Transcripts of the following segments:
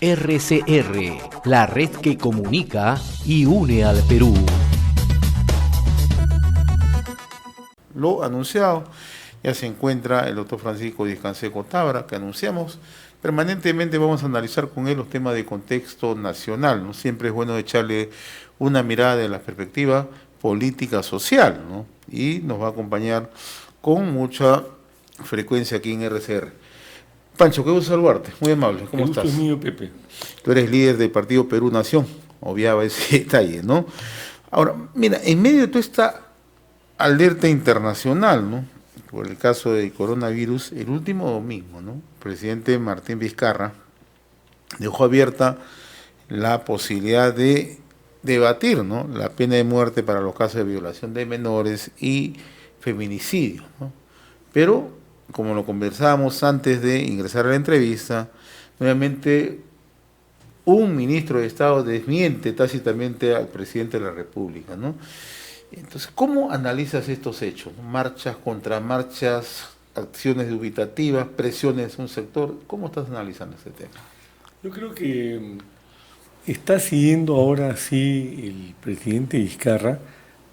RCR, la red que comunica y une al Perú. Lo anunciado, ya se encuentra el doctor Francisco Díaz-Canseco Tábara, que anunciamos. Permanentemente vamos a analizar con él los temas de contexto nacional, ¿no? Siempre es bueno echarle una mirada de la perspectiva política social, ¿no? Y nos va a acompañar con mucha frecuencia aquí en RCR. Pancho, qué gusto saludarte, muy amable, ¿cómo estás? El gusto es mío, Pepe. Tú eres líder del partido Perú Nación, obviaba ese detalle, ¿no? Ahora, mira, en medio de toda esta alerta internacional, ¿no?, por el caso del coronavirus, el último domingo, ¿no?, el presidente Martín Vizcarra dejó abierta la posibilidad de debatir, ¿no?, la pena de muerte para los casos de violación de menores y feminicidio, ¿no? Pero, como lo conversábamos antes de ingresar a la entrevista, nuevamente un ministro de Estado desmiente tácitamente al presidente de la República, ¿no? Entonces, ¿cómo analizas estos hechos? Marchas, contramarchas, acciones dubitativas, presiones en un sector. ¿Cómo estás analizando este tema? Yo creo que está siguiendo ahora sí el presidente Vizcarra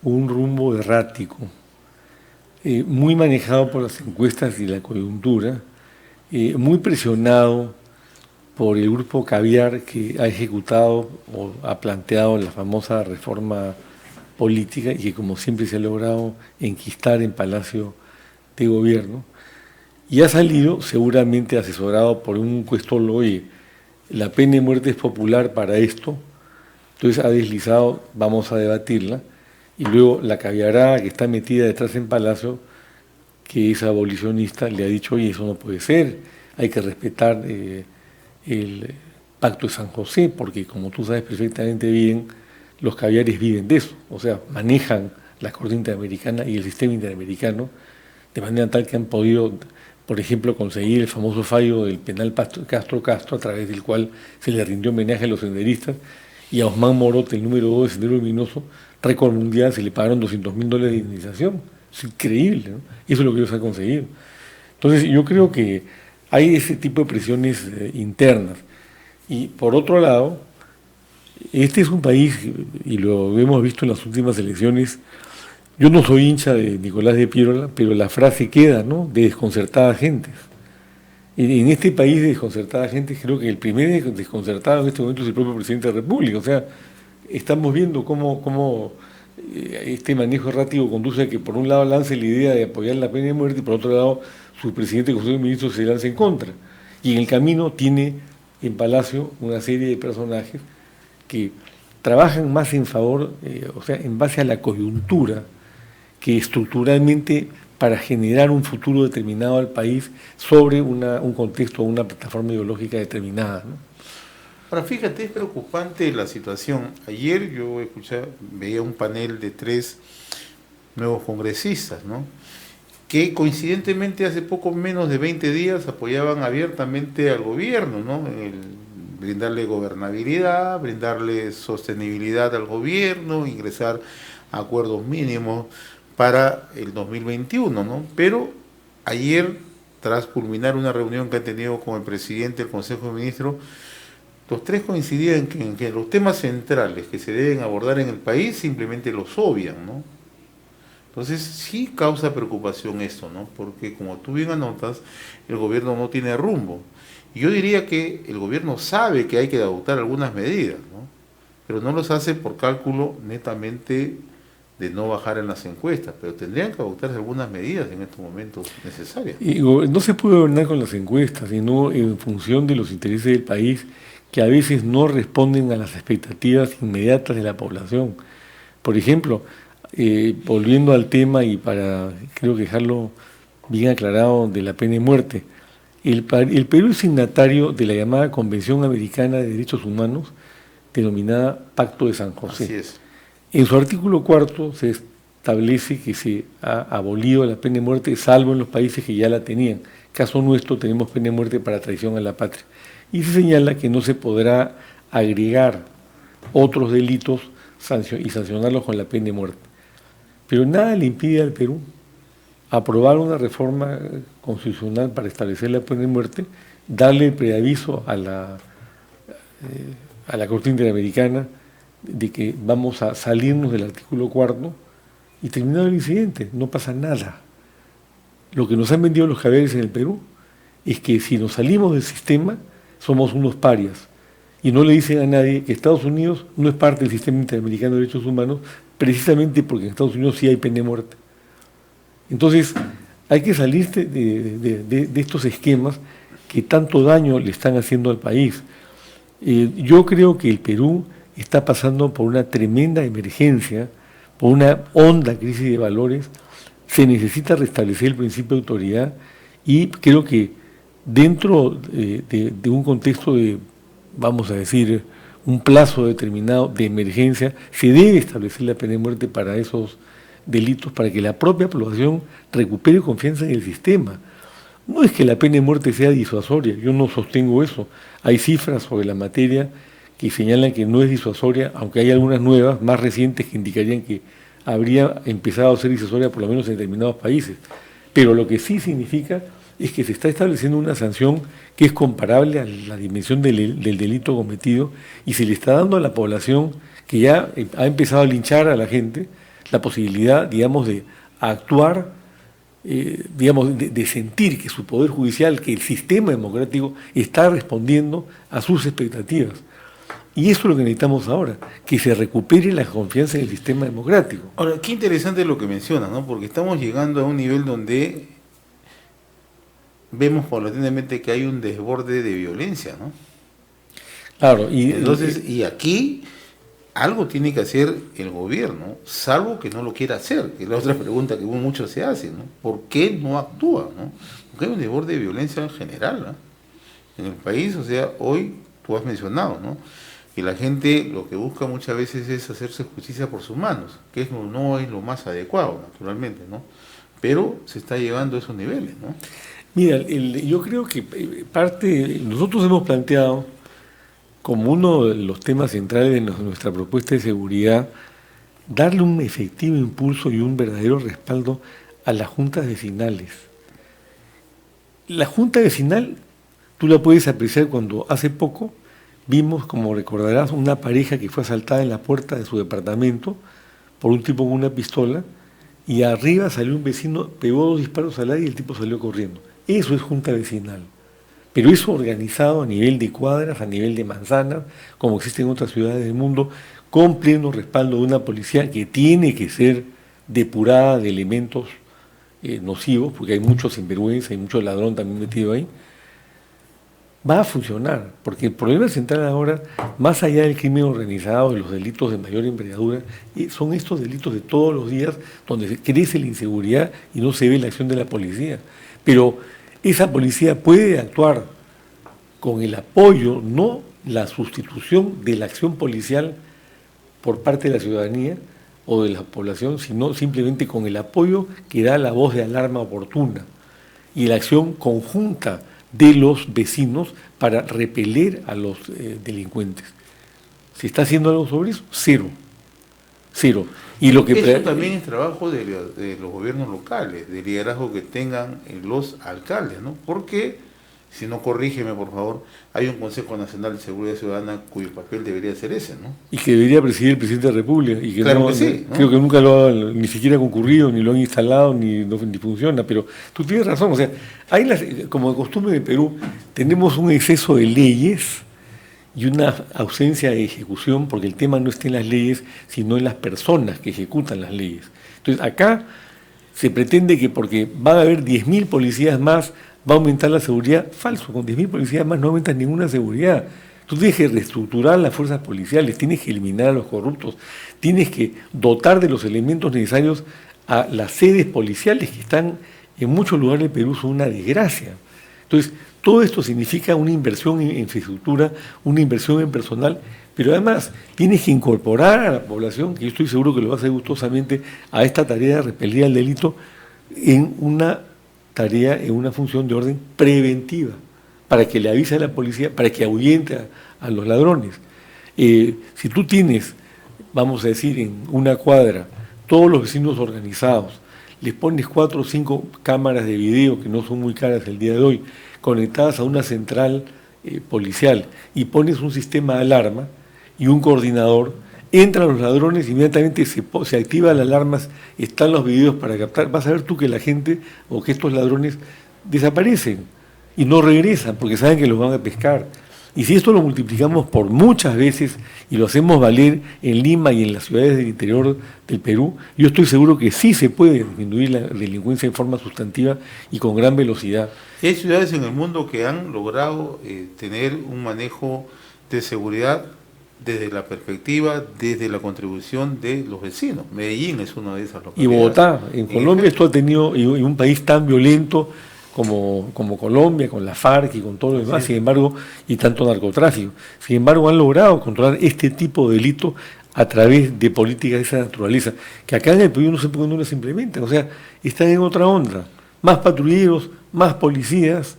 un rumbo errático, muy manejado por las encuestas y la coyuntura, muy presionado por el grupo Caviar, que ha ejecutado o ha planteado la famosa reforma política y que como siempre se ha logrado enquistar en Palacio de Gobierno, y ha salido seguramente asesorado por un encuestólogo: oye, la pena de muerte es popular para esto, entonces ha deslizado, vamos a debatirla, y luego la Caviará, que está metida detrás en Palacio, que es abolicionista, le ha dicho: oye, eso no puede ser, hay que respetar el Pacto de San José, porque como tú sabes perfectamente bien, los caviares viven de eso, o sea, manejan la Corte Interamericana y el sistema interamericano de manera tal que han podido, por ejemplo, conseguir el famoso fallo del penal Castro Castro, a través del cual se le rindió homenaje a los senderistas, y a Osman Morote, el número 2 de Sendero Luminoso, récord mundial, se le pagaron $200.000 de indemnización. Es increíble, ¿no? Eso es lo que ellos han conseguido. Entonces, yo creo que hay ese tipo de presiones internas. Y por otro lado, este es un país, y lo hemos visto en las últimas elecciones. Yo no soy hincha de Nicolás de Piérola, pero la frase queda, ¿no?, de desconcertadas gentes. En este país de desconcertadas gentes, creo que el primer desconcertado en este momento es el propio presidente de la República. O sea, estamos viendo cómo este manejo errático conduce a que por un lado lance la idea de apoyar la pena de muerte y por otro lado su presidente y Consejo de Ministros se lance en contra. Y en el camino tiene en Palacio una serie de personajes que trabajan más en favor, o sea, en base a la coyuntura, que estructuralmente para generar un futuro determinado al país sobre un contexto o una plataforma ideológica determinada, ¿no? Ahora, fíjate, es preocupante la situación. Ayer yo veía un panel de 3 nuevos congresistas, ¿no?, que coincidentemente hace poco menos de 20 días apoyaban abiertamente al gobierno, ¿no?, brindarle gobernabilidad, brindarle sostenibilidad al gobierno, ingresar a acuerdos mínimos para el 2021, ¿no? Pero ayer, tras culminar una reunión que han tenido con el presidente del Consejo de Ministros, los 3 coincidían en que los temas centrales que se deben abordar en el país simplemente los obvian, ¿no? Entonces sí causa preocupación esto, ¿no? Porque como tú bien anotas, el gobierno no tiene rumbo. Y yo diría que el gobierno sabe que hay que adoptar algunas medidas, ¿no?, pero no los hace por cálculo netamente de no bajar en las encuestas, pero tendrían que adoptarse algunas medidas en estos momentos necesarias. Y no se puede gobernar con las encuestas, sino en función de los intereses del país, que a veces no responden a las expectativas inmediatas de la población. Por ejemplo, volviendo al tema y para creo que dejarlo bien aclarado de la pena de muerte, el Perú es signatario de la llamada Convención Americana de Derechos Humanos, denominada Pacto de San José. Así es. En su artículo 4 se establece que se ha abolido la pena de muerte, salvo en los países que ya la tenían. Caso nuestro, tenemos pena de muerte para traición a la patria. Y se señala que no se podrá agregar otros delitos y sancionarlos con la pena de muerte. Pero nada le impide al Perú aprobar una reforma constitucional para establecer la pena de muerte, darle preaviso a a la Corte Interamericana de que vamos a salirnos del artículo 4 y terminado el incidente, no pasa nada. Lo que nos han vendido los caviares en el Perú es que si nos salimos del sistema somos unos parias y no le dicen a nadie que Estados Unidos no es parte del sistema interamericano de derechos humanos precisamente porque en Estados Unidos sí hay pena de muerte. Entonces hay que salirse de estos esquemas que tanto daño le están haciendo al país. Yo creo que el Perú está pasando por una tremenda emergencia, por una honda crisis de valores. Se necesita restablecer el principio de autoridad y creo que dentro de un contexto de, vamos a decir, un plazo determinado de emergencia, se debe establecer la pena de muerte para esos delitos, para que la propia población recupere confianza en el sistema. No es que la pena de muerte sea disuasoria, yo no sostengo eso. Hay cifras sobre la materia que señalan que no es disuasoria, aunque hay algunas nuevas, más recientes, que indicarían que habría empezado a ser disuasoria por lo menos en determinados países. Pero lo que sí significa es que se está estableciendo una sanción que es comparable a la dimensión del delito cometido y se le está dando a la población que ya ha empezado a linchar a la gente la posibilidad, digamos, de actuar, digamos, de sentir que su poder judicial, que el sistema democrático está respondiendo a sus expectativas. Y eso es lo que necesitamos ahora, que se recupere la confianza en el sistema democrático. Ahora, qué interesante lo que menciona, ¿no? Porque estamos llegando a un nivel donde vemos paulatinamente que hay un desborde de violencia, ¿no? Claro, y entonces, y aquí algo tiene que hacer el gobierno, salvo que no lo quiera hacer, que es la otra pregunta que muchos se hacen, ¿no? ¿Por qué no actúa, no? Porque hay un desborde de violencia en general, ¿no? En el país, o sea, hoy tú has mencionado, ¿no? Y la gente lo que busca muchas veces es hacerse justicia por sus manos, que es no es lo más adecuado, naturalmente, ¿no? Pero se está llevando a esos niveles, ¿no? Mira, yo creo que nosotros hemos planteado como uno de los temas centrales de nuestra propuesta de seguridad, darle un efectivo impulso y un verdadero respaldo a las juntas vecinales. La junta vecinal, tú la puedes apreciar cuando hace poco vimos, como recordarás, una pareja que fue asaltada en la puerta de su departamento por un tipo con una pistola y arriba salió un vecino, pegó 2 disparos al aire y el tipo salió corriendo. Eso es junta vecinal. Pero eso organizado a nivel de cuadras, a nivel de manzanas, como existe en otras ciudades del mundo, con pleno respaldo de una policía que tiene que ser depurada de elementos nocivos, porque hay mucho sinvergüenza, hay mucho ladrón también metido ahí, va a funcionar, porque el problema central ahora, más allá del crimen organizado, de los delitos de mayor envergadura, son estos delitos de todos los días donde crece la inseguridad y no se ve la acción de la policía. Pero esa policía puede actuar con el apoyo, no la sustitución de la acción policial por parte de la ciudadanía o de la población, sino simplemente con el apoyo que da la voz de alarma oportuna y la acción conjunta de los vecinos para repeler a los delincuentes. ¿Se está haciendo algo sobre eso? Cero. Y lo que eso también es trabajo de los gobiernos locales, de liderazgo que tengan los alcaldes, ¿no? Porque, si no, corrígeme por favor, hay un Consejo Nacional de Seguridad Ciudadana cuyo papel debería ser ese, ¿no? Y que debería presidir el presidente de la República. Y que claro no, que sí, ¿no? Creo que nunca lo ha ni siquiera concurrido, ni lo han instalado, ni funciona. Pero tú tienes razón, o sea, como de costumbre en Perú, tenemos un exceso de leyes y una ausencia de ejecución, porque el tema no está en las leyes, sino en las personas que ejecutan las leyes. Entonces, acá se pretende que porque van a haber 10.000 policías más, va a aumentar la seguridad. Falso, con 10.000 policías más no aumentas ninguna seguridad. Tú tienes que reestructurar las fuerzas policiales, tienes que eliminar a los corruptos, tienes que dotar de los elementos necesarios a las sedes policiales que están en muchos lugares del Perú, son una desgracia. Entonces, todo esto significa una inversión en infraestructura, una inversión en personal, pero además tienes que incorporar a la población, que yo estoy seguro que lo va a hacer gustosamente, a esta tarea de repelir el delito en una tarea, en una función de orden preventiva, para que le avise a la policía, para que ahuyente a los ladrones. Si tú tienes, vamos a decir, en una cuadra, todos los vecinos organizados, les pones 4 o 5 cámaras de video, que no son muy caras el día de hoy, conectadas a una central policial y pones un sistema de alarma y un coordinador, entran los ladrones, inmediatamente se activan las alarmas, están los videos para captar, vas a ver tú que la gente o que estos ladrones desaparecen y no regresan porque saben que los van a pescar. Y si esto lo multiplicamos por muchas veces y lo hacemos valer en Lima y en las ciudades del interior del Perú, yo estoy seguro que sí se puede disminuir la delincuencia en forma sustantiva y con gran velocidad. Hay ciudades en el mundo que han logrado tener un manejo de seguridad desde la perspectiva, desde la contribución de los vecinos. Medellín es una de esas localidades. Y Bogotá, en Colombia esto ha tenido, y un país tan violento como Colombia, con la FARC y con todo lo demás, Sí. sin embargo, y tanto narcotráfico. Sin embargo, han logrado controlar este tipo de delitos a través de políticas de esa naturaleza, que acá en el Perú no sé por qué no las implementan, o sea, están en otra onda. Más patrulleros, más policías,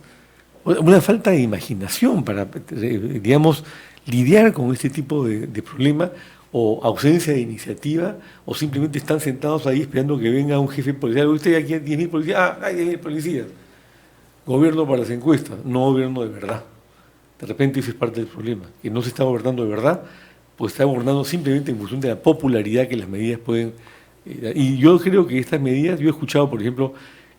una falta de imaginación para, digamos, lidiar con este tipo de problemas, o ausencia de iniciativa, o simplemente están sentados ahí esperando que venga un jefe policial. Usted aquí hay 10.000 policías, hay 10.000 policías. Gobierno para las encuestas, no gobierno de verdad. De repente ese es parte del problema, que no se está gobernando de verdad, pues está gobernando simplemente en función de la popularidad que las medidas pueden... y yo creo que estas medidas, yo he escuchado, por ejemplo,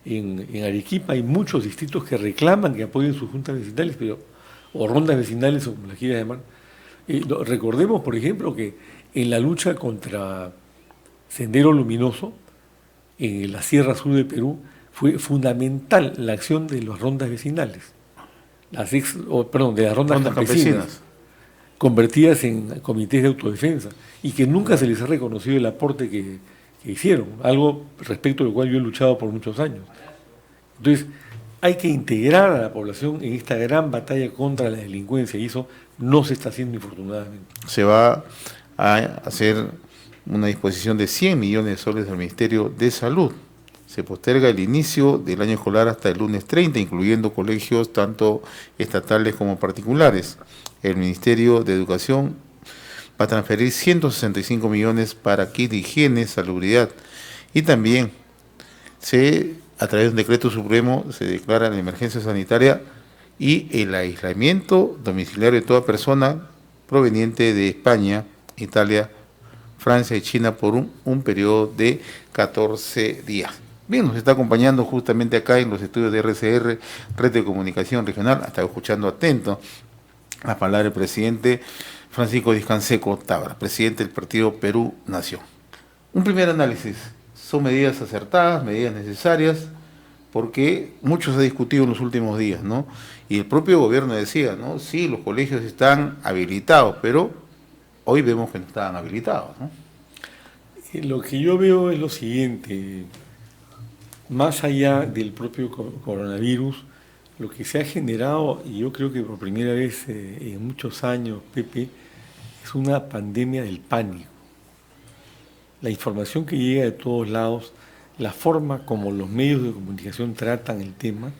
en Arequipa hay muchos distritos que reclaman que apoyen sus juntas vecinales, o rondas vecinales, o como las quieras llamar. Recordemos, por ejemplo, que en la lucha contra Sendero Luminoso, en la Sierra Sur de Perú, fue fundamental la acción de las rondas vecinales, de las rondas campesinas, convertidas en comités de autodefensa, y que nunca se les ha reconocido el aporte que hicieron, algo respecto al cual yo he luchado por muchos años. Entonces, hay que integrar a la población en esta gran batalla contra la delincuencia, y eso no se está haciendo, infortunadamente. Se va a hacer una disposición de 100 millones de soles del Ministerio de Salud. Se posterga el inicio del año escolar hasta el lunes 30, incluyendo colegios tanto estatales como particulares. El Ministerio de Educación va a transferir 165 millones para kit de higiene, salubridad, y también a través de un decreto supremo se declara la emergencia sanitaria y el aislamiento domiciliario de toda persona proveniente de España, Italia, Francia y China por un periodo de 14 días. Bien, nos está acompañando justamente acá en los estudios de RCR, Red de Comunicación Regional, estaba escuchando atento la palabra del presidente Francisco Discanseco Tábara, presidente del partido Perú Nación. Un primer análisis, ¿son medidas acertadas, medidas necesarias? Porque mucho se ha discutido en los últimos días, ¿no? Y el propio gobierno decía, ¿no? Sí, los colegios están habilitados, pero hoy vemos que no estaban habilitados, ¿no? Lo que yo veo es lo siguiente: más allá del propio coronavirus, lo que se ha generado, y yo creo que por primera vez en muchos años, Pepe, es una pandemia del pánico. La información que llega de todos lados, la forma como los medios de comunicación tratan el tema,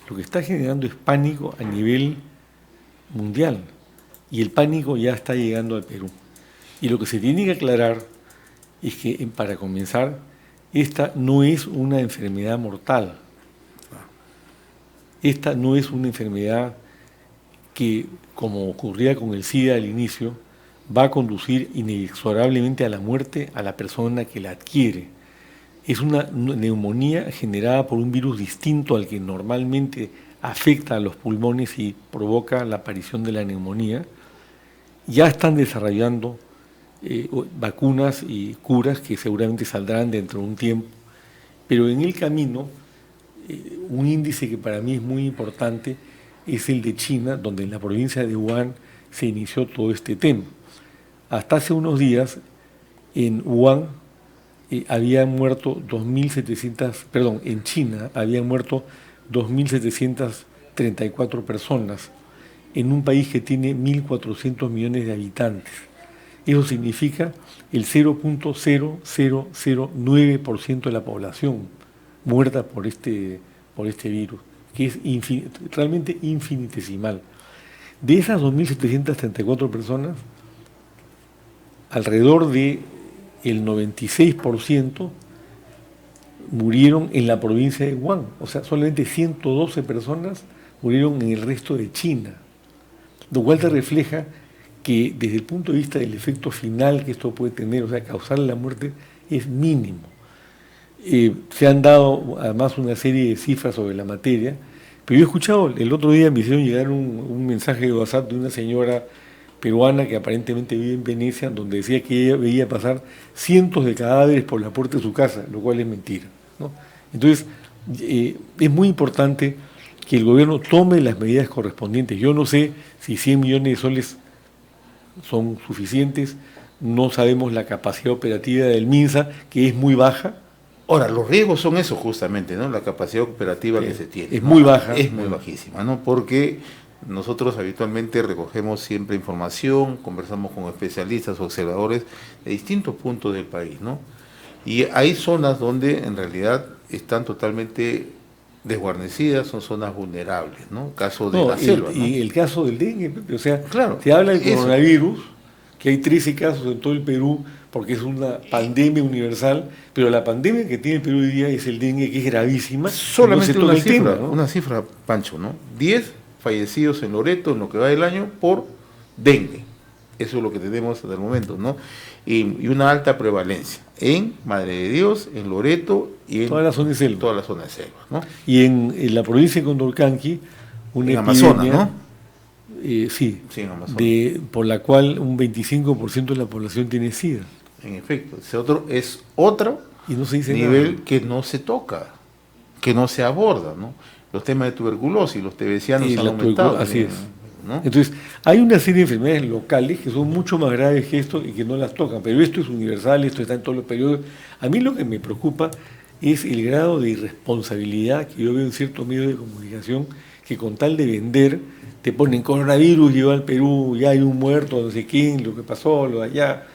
lo que está generando es pánico a nivel mundial, y el pánico ya está llegando al Perú. Y lo que se tiene que aclarar es que, para comenzar, esta no es una enfermedad mortal. Esta no es una enfermedad que, como ocurría con el SIDA al inicio, va a conducir inexorablemente a la muerte a la persona que la adquiere. Es una neumonía generada por un virus distinto al que normalmente afecta a los pulmones y provoca la aparición de la neumonía. Ya están desarrollando vacunas y curas que seguramente saldrán dentro de un tiempo, pero en el camino un índice que para mí es muy importante es el de China, donde en la provincia de Wuhan se inició todo este tema. Hasta hace unos días en Wuhan habían muerto 2.700, perdón, en China habían muerto 2.734 personas en un país que tiene 1.400 millones de habitantes. Eso significa el 0.0009% de la población muerta por este virus, que es realmente infinitesimal. De esas 2.734 personas, alrededor de el 96% murieron en la provincia de Wuhan, o sea, solamente 112 personas murieron en el resto de China. lo cual te refleja que desde el punto de vista del efecto final que esto puede tener, o sea, causar la muerte, es mínimo. Se han dado además una serie de cifras sobre la materia, pero yo he escuchado, el otro día me hicieron llegar un mensaje de WhatsApp de una señora peruana que aparentemente vive en Venecia, donde decía que ella veía pasar cientos de cadáveres por la puerta de su casa, lo cual es mentira, ¿no? Entonces, es muy importante que el gobierno tome las medidas correspondientes. Yo no sé si 100 millones de soles son suficientes, no sabemos la capacidad operativa del MINSA, que es muy baja. Ahora, los riesgos son eso justamente, ¿no? La capacidad operativa que se tiene. Es ¿no? muy baja. Es muy bajísima, ¿no? Porque nosotros habitualmente recogemos siempre información, conversamos con especialistas, observadores de distintos puntos del país, ¿no? Y hay zonas donde en realidad están totalmente desguarnecidas, son zonas vulnerables, ¿no? Caso de la selva, ¿no? Y el caso del dengue, o sea, claro, se habla del coronavirus, que hay 13 casos en todo el Perú, porque es una pandemia universal, pero la pandemia que tiene el Perú hoy día es el dengue, que es gravísima. Solamente no una se cifra, tema, ¿no? una cifra, Pancho, ¿no? 10 fallecidos en Loreto en lo que va del año por dengue. Eso es lo que tenemos hasta el momento, ¿no? Y una alta prevalencia en Madre de Dios, en Loreto y en toda la zona de selva. Toda la zona de selva, ¿no? Y en la provincia de Condorcanqui, una en epidemia, Amazonas, ¿no? Sí, en Amazonas. por la cual un 25% de la población tiene SIDA. En efecto, es otro Y no se dice nivel nada. que no se toca, que no se aborda, ¿no? Los temas de tuberculosis, los tebecianos han aumentado. Así es. ¿no? Entonces, hay una serie de enfermedades locales que son mucho más graves que esto y que no las tocan, pero esto es universal, esto está en todos los periodos. A mí lo que me preocupa es el grado de irresponsabilidad que yo veo en ciertos medios de comunicación que con tal de vender te ponen coronavirus, llegó al Perú, ya hay un muerto, no sé quién, lo que pasó, lo de allá.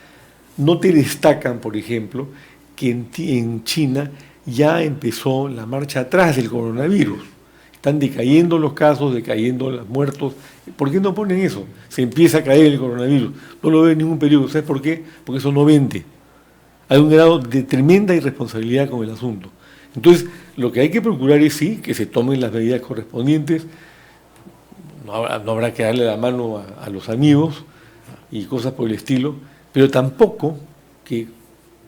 No te destacan, por ejemplo, que en China ya empezó la marcha atrás del coronavirus. Están decayendo los casos, decayendo los muertos. ¿Por qué no ponen eso? Se empieza a caer el coronavirus. No lo ve en ningún periódico. ¿Sabes por qué? Porque eso no vende. Hay un grado de tremenda irresponsabilidad con el asunto. Entonces, lo que hay que procurar es sí, que se tomen las medidas correspondientes. No habrá que darle la mano a los amigos y cosas por el estilo, pero tampoco que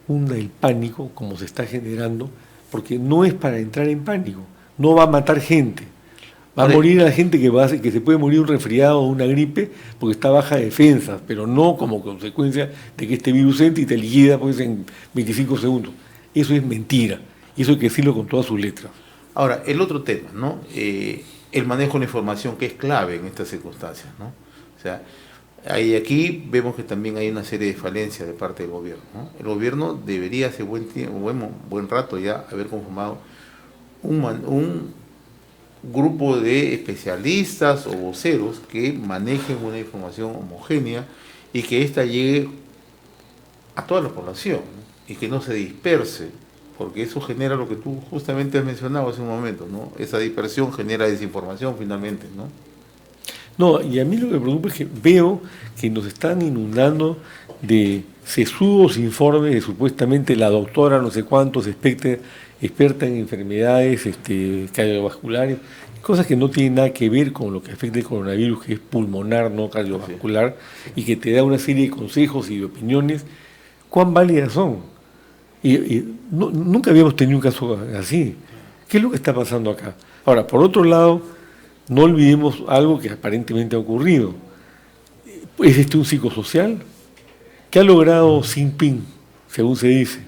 hunda el pánico como se está generando, porque no es para entrar en pánico. No va a matar gente. Va a morir a la gente que se puede morir un resfriado o una gripe porque está baja de defensas, pero no como consecuencia de que este virus entre y te liquida pues, en 25 segundos. Eso es mentira. Y eso hay que decirlo con todas sus letras. Ahora, el otro tema, ¿no? El manejo de la información, que es clave en estas circunstancias, ¿no? O sea, aquí vemos que también hay una serie de falencias de parte del gobierno, ¿no? El gobierno debería hace buen rato ya haber conformado un grupo de especialistas o voceros que manejen una información homogénea y que ésta llegue a toda la población, ¿no? Y que no se disperse, porque eso genera lo que tú justamente has mencionado hace un momento, ¿no? Esa dispersión genera desinformación finalmente, ¿no? No, y a mí lo que me preocupa es que veo que nos están inundando de sesudos informes de supuestamente la doctora no sé cuántos, experta en enfermedades cardiovasculares, cosas que no tienen nada que ver con lo que afecta el coronavirus, que es pulmonar, no cardiovascular, y que te da una serie de consejos y de opiniones. ¿Cuán válidas son? Nunca habíamos tenido un caso así. ¿Qué es lo que está pasando acá? Ahora, por otro lado, no olvidemos algo que aparentemente ha ocurrido. ¿Es un psicosocial? ¿Qué ha logrado Xi Jinping, según se dice?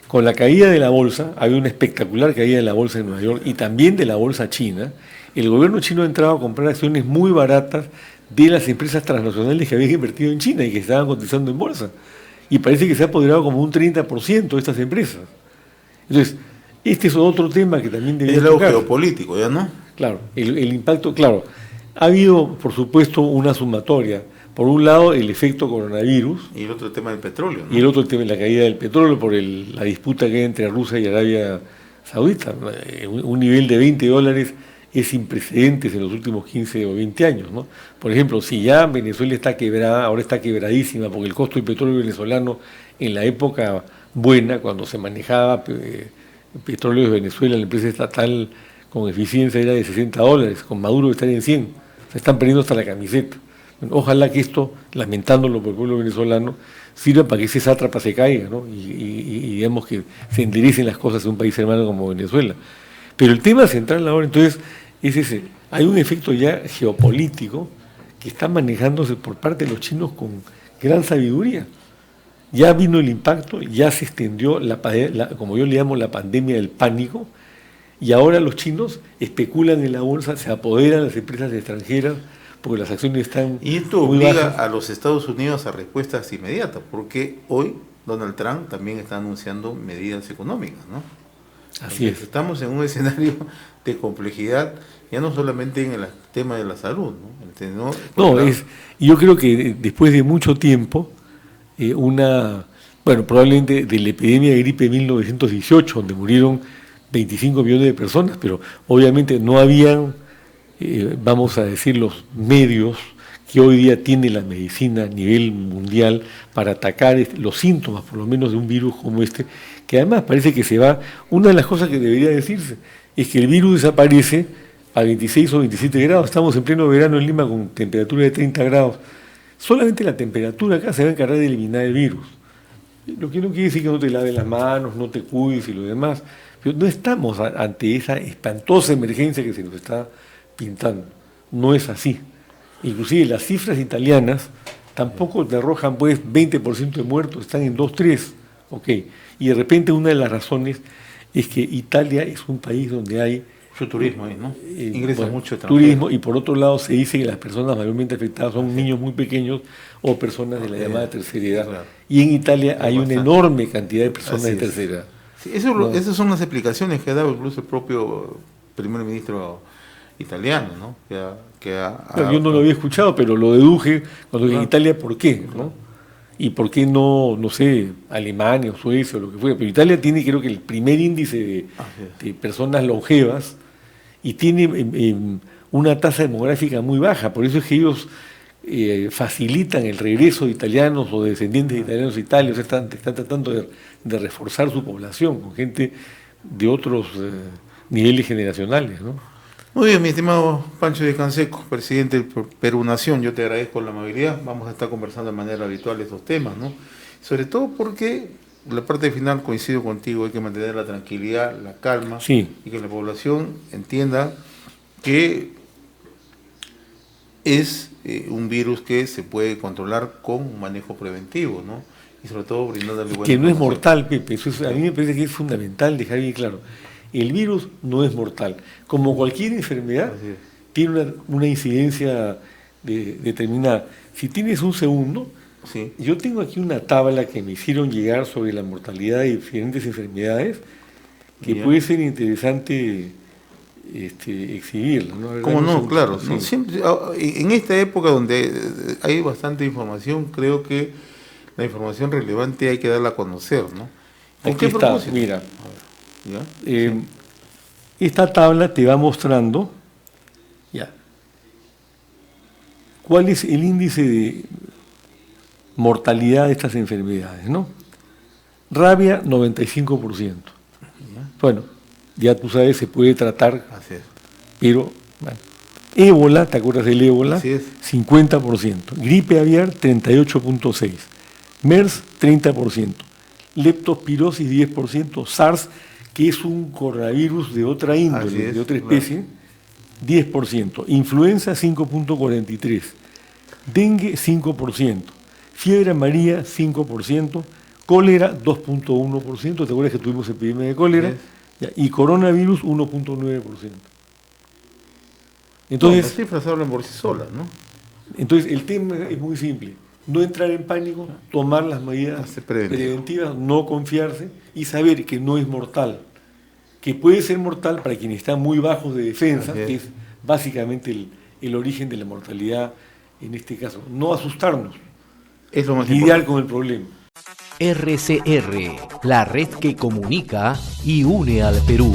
Con la caída de la bolsa, había una espectacular caída de la bolsa en Nueva York y también de la bolsa china. El gobierno chino ha entrado a comprar acciones muy baratas de las empresas transnacionales que habían invertido en China y que estaban cotizando en bolsa. Y parece que se ha apoderado como un 30% de estas empresas. Entonces, este es otro tema que también debería tocar. Es tocar. lo geopolítico, ¿ya no? Claro, el impacto, claro. Ha habido, por supuesto, una sumatoria. Por un lado, el efecto coronavirus. Y el otro tema del petróleo, ¿no? Y el otro tema es la caída del petróleo por la disputa que hay entre Rusia y Arabia Saudita. Un nivel de $20 es sin precedentes en los últimos 15 o 20 años, ¿no? Por ejemplo, si ya Venezuela está quebrada, ahora está quebradísima, porque el costo del petróleo venezolano en la época buena, cuando se manejaba petróleo de Venezuela, la empresa estatal con eficiencia era de $60, con Maduro está en 100. Se están perdiendo hasta la camiseta. Bueno, ojalá que esto, lamentándolo por el pueblo venezolano, sirva para que ese sátrapa se caiga, ¿no? Y digamos que se enderecen las cosas en un país hermano como Venezuela. Pero el tema central ahora entonces es ese. Hay un efecto ya geopolítico que está manejándose por parte de los chinos con gran sabiduría. Ya vino el impacto, ya se extendió, como yo le llamo, la pandemia del pánico, y ahora los chinos especulan en la bolsa, se apoderan las empresas extranjeras, porque las acciones están y esto muy obliga bajas. a los Estados Unidos a respuestas inmediatas, porque hoy Donald Trump también está anunciando medidas económicas, ¿no? Así Entonces, es. estamos en un escenario de complejidad, ya no solamente en el tema de la salud, ¿no? Y yo creo que después de mucho tiempo, probablemente de la epidemia de gripe de 1918, donde murieron 25 millones de personas, pero obviamente no habían, vamos a decir, los medios que hoy día tiene la medicina a nivel mundial para atacar los síntomas, por lo menos, de un virus como este, que además parece que se va. Una de las cosas que debería decirse es que el virus desaparece a 26 o 27 grados. Estamos en pleno verano en Lima con temperatura de 30 grados. Solamente la temperatura acá se va a encargar de eliminar el virus. Lo que no quiere decir que no te laves las manos, no te cuides y lo demás. Pero no estamos ante esa espantosa emergencia que se nos está pintando. No es así. Inclusive las cifras italianas tampoco te arrojan pues 20% de muertos, están en 2-3. Okay. Y de repente una de las razones es que Italia es un país donde hay mucho turismo ahí, ¿no? Ingresa mucho turismo, y por otro lado se dice que las personas mayormente afectadas son niños muy pequeños o personas de la llamada tercera edad. Claro. Y en Italia hay una enorme cantidad de personas de tercera edad. Sí, esas son las explicaciones que ha dado incluso el propio primer ministro italiano, ¿no? Yo no lo había escuchado, pero lo deduje cuando en Italia, ¿por qué? ¿No? Y por qué no sé, Alemania o Suecia o lo que fuera. Pero Italia tiene, creo que, el primer índice de personas longevas y tiene una tasa demográfica muy baja. Por eso es que ellos facilitan el regreso de italianos o de descendientes de italianos a Italia. O sea, están tratando de reforzar su población con gente de otros niveles generacionales, ¿no? Muy bien, mi estimado Pancho de Canseco, presidente del Perú Nación, yo te agradezco la amabilidad. Vamos a estar conversando de manera habitual estos temas, ¿no? Sobre todo porque la parte final coincido contigo, hay que mantener la tranquilidad, la calma, sí, y que la población entienda que es un virus que se puede controlar con un manejo preventivo, ¿no? Y sobre todo brindándole buena que no es mortal, Pepe. A mí me parece que es fundamental dejar bien claro. El virus no es mortal. Como cualquier enfermedad, tiene una incidencia determinada. Si tienes un segundo, sí. Yo tengo aquí una tabla que me hicieron llegar sobre la mortalidad de diferentes enfermedades, que puede ser interesante exhibirla, ¿no? ¿Cómo no? Claro. Sí. Siempre, en esta época donde hay bastante información, creo que la información relevante hay que darla a conocer, ¿no? Aquí está, mira. Esta tabla te va mostrando cuál es el índice de mortalidad de estas enfermedades, ¿no? Rabia, 95%. Bueno, ya tú sabes, se puede tratar, pero bueno. Ébola, ¿te acuerdas del ébola? 50%. Gripe aviar, 38.6%. MERS, 30%. Leptospirosis, 10%. SARS, que es un coronavirus de otra índole, de otra especie, 10%. Influenza, 5.43%. Dengue, 5%. Fiebre amarilla, 5%. Cólera, 2.1%. ¿Te acuerdas que tuvimos epidemia de cólera? Y coronavirus, 1.9%. Entonces, las cifras hablan por sí solas, ¿no? Entonces, el tema es muy simple. No entrar en pánico, tomar las medidas preventivas, no confiarse y saber que no es mortal. Que puede ser mortal para quienes están muy bajos de defensa, que es básicamente el origen de la mortalidad en este caso. No asustarnos, es lo más lidiar importante con el problema. RCR, la red que comunica y une al Perú.